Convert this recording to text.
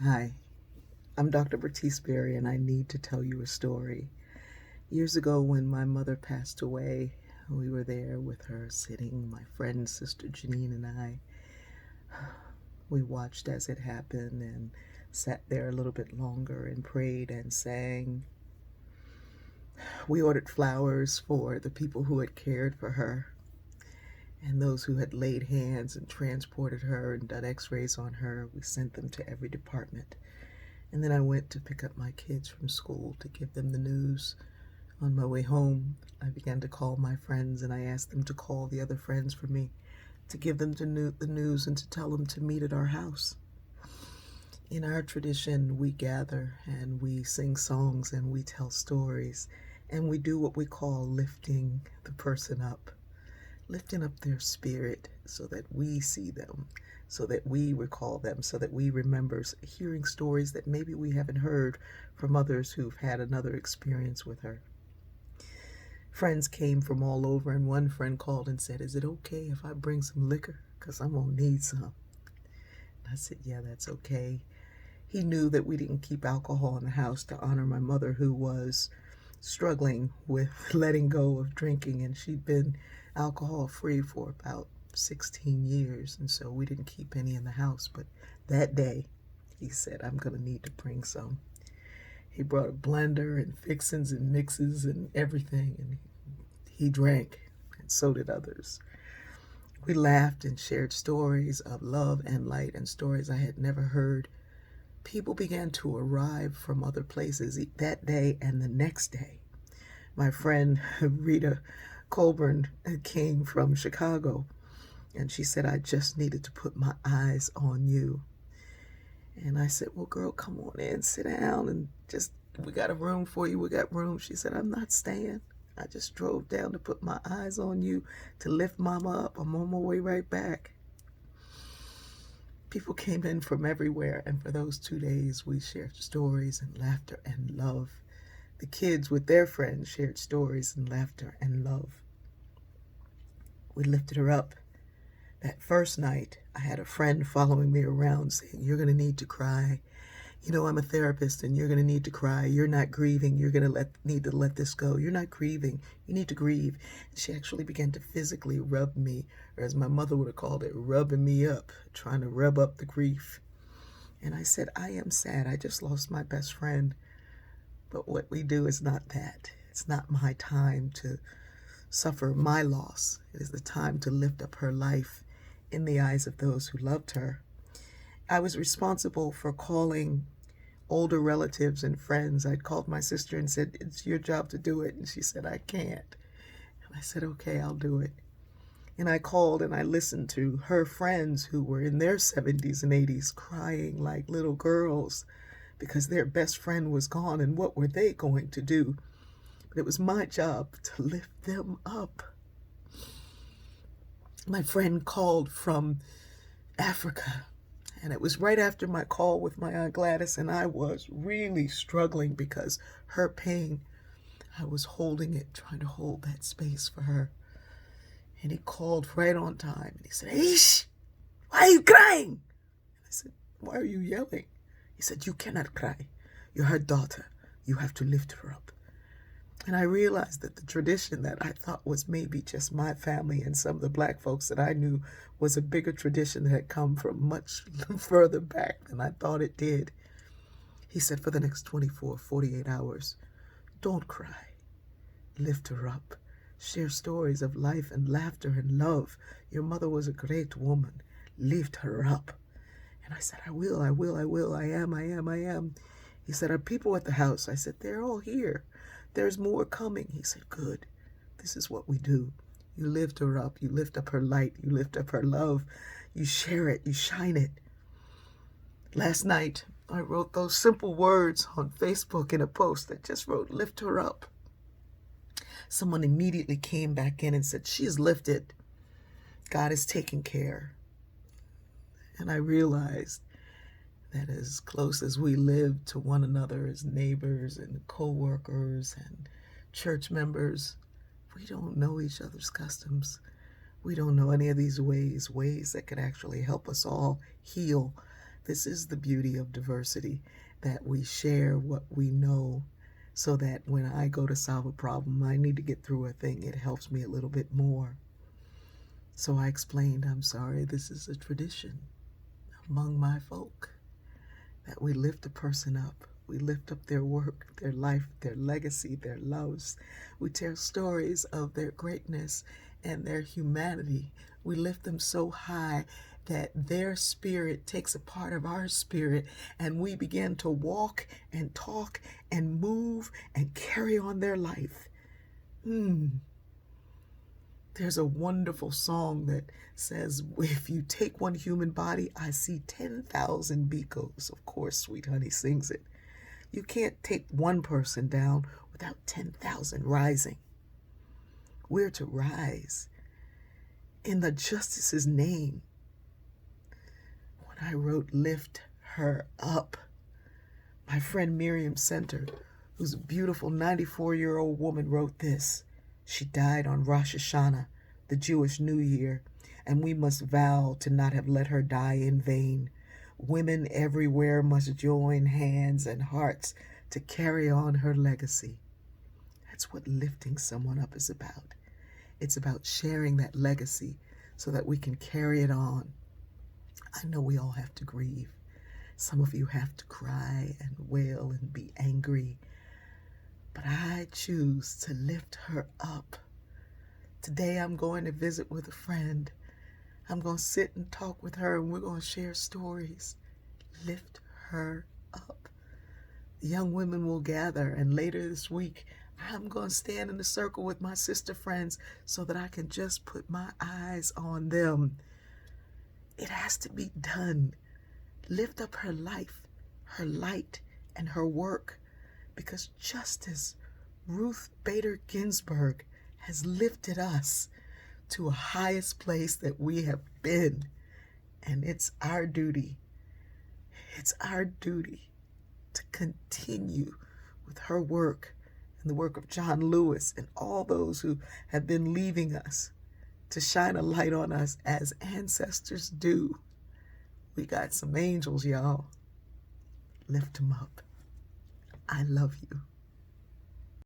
Hi, I'm Dr. Bertice Berry, and I need to tell you a story. Years ago, when my mother passed away, we were there with her sitting, my friend, Sister Janine, and I. We watched as it happened and sat there a little bit longer and prayed and sang. We ordered flowers for the people who had cared for her and those who had laid hands and transported her and done x rays on her. We sent them to every department. And then I went to pick up my kids from school to give them the news. On my way home, I began to call my friends and I asked them to call the other friends for me to give them the news and to tell them to meet at our house. In our tradition, we gather and we sing songs and we tell stories and we do what we call lifting the person up, lifting up their spirit so that we see them, so that we recall them, so that we remember hearing stories that maybe we haven't heard from others who've had another experience with her. Friends came from all over, and one friend called and said, "Is it okay if I bring some liquor? Because I'm going to need some." I said, "Yeah, that's okay." He knew that we didn't keep alcohol in the house to honor my mother, who was struggling with letting go of drinking, and she'd been alcohol free for about 16 years, and so we didn't keep any in the house. But that day, he said, "I'm going to need to bring some." He brought a blender and fixins and mixes and everything, and he drank, and so did others. We laughed and shared stories of love and light and stories I had never heard. People began to arrive from other places that day and the next day. My friend Rita Colburn came from Chicago, and she said, "I just needed to put my eyes on you." And I said, "Well, girl, come on in, sit down, and just, we got a room for you. We got room." She said, "I'm not staying. I just drove down to put my eyes on you, to lift mama up. I'm on my way right back." People came in from everywhere, and for those 2 days, we shared stories and laughter and love. The kids with their friends shared stories and laughter and love. We lifted her up. That first night, I had a friend following me around saying, "You're going to need to cry. You know, I'm a therapist and you're going to need to cry. You're not grieving. You're going to need to let this go. You're not grieving. You need to grieve." And she actually began to physically rub me, or as my mother would have called it, rubbing me up, trying to rub up the grief. And I said, "I am sad. I just lost my best friend. But what we do is not that. It's not my time to suffer my loss. It is the time to lift up her life in the eyes of those who loved her." I was responsible for calling older relatives and friends. I'd called my sister and said, "It's your job to do it." And she said, "I can't." And I said, "Okay, I'll do it." And I called and I listened to her friends who were in their 70s and 80s crying like little girls because their best friend was gone, and what were they going to do? But it was my job to lift them up. My friend called from Africa, and it was right after my call with my Aunt Gladys, and I was really struggling because her pain, I was holding it, trying to hold that space for her. And he called right on time, and he said, "Ish, why are you crying?" I said, "Why are you yelling?" He said, "You cannot cry. You're her daughter. You have to lift her up." And I realized that the tradition that I thought was maybe just my family and some of the black folks that I knew was a bigger tradition that had come from much further back than I thought it did. He said, "For the next 24, 48 hours, don't cry. Lift her up. Share stories of life and laughter and love. Your mother was a great woman. Lift her up." And I said, "I will, I will, I will. I am, I am, I am." He said, "Are people at the house?" I said, "They're all here. There's more coming." He said, "Good. This is what we do. You lift her up. You lift up her light. You lift up her love. You share it. You shine it." Last night, I wrote those simple words on Facebook in a post that just wrote, "Lift her up." Someone immediately came back in and said, "She is lifted. God is taking care." And I realized that as close as we live to one another as neighbors and co-workers and church members, we don't know each other's customs. We don't know any of these ways that could actually help us all heal This is the beauty of diversity, that we share what we know so that when I go to solve a problem, I need to get through a thing, it helps me a little bit more. So I explained, I'm sorry, this is a tradition among my folk, that we lift a person up. We lift up their work, their life, their legacy, their loves. We tell stories of their greatness and their humanity. We lift them so high that their spirit takes a part of our spirit, and we begin to walk and talk and move and carry on their life. There's a wonderful song that says, if you take one human body, I see 10,000 Bikos. Of course, Sweet Honey sings it. You can't take one person down without 10,000 rising. We're to rise in the justice's name. When I wrote Lift Her Up, my friend Miriam Center, who's a beautiful 94-year-old woman, wrote this. She died on Rosh Hashanah, the Jewish New Year, and we must vow to not have let her die in vain. Women everywhere must join hands and hearts to carry on her legacy. That's what lifting someone up is about. It's about sharing that legacy so that we can carry it on. I know we all have to grieve. Some of you have to cry and wail and be angry. But I choose to lift her up. Today I'm going to visit with a friend. I'm going to sit and talk with her, and we're going to share stories. Lift her up. The young women will gather, and later this week I'm going to stand in a circle with my sister friends so that I can just put my eyes on them. It has to be done. Lift up her life, her light, and her work. Because Justice Ruth Bader Ginsburg has lifted us to a highest place that we have been. And it's our duty to continue with her work and the work of John Lewis and all those who have been leaving us, to shine a light on us as ancestors do. We got some angels, y'all. Lift them up. I love you.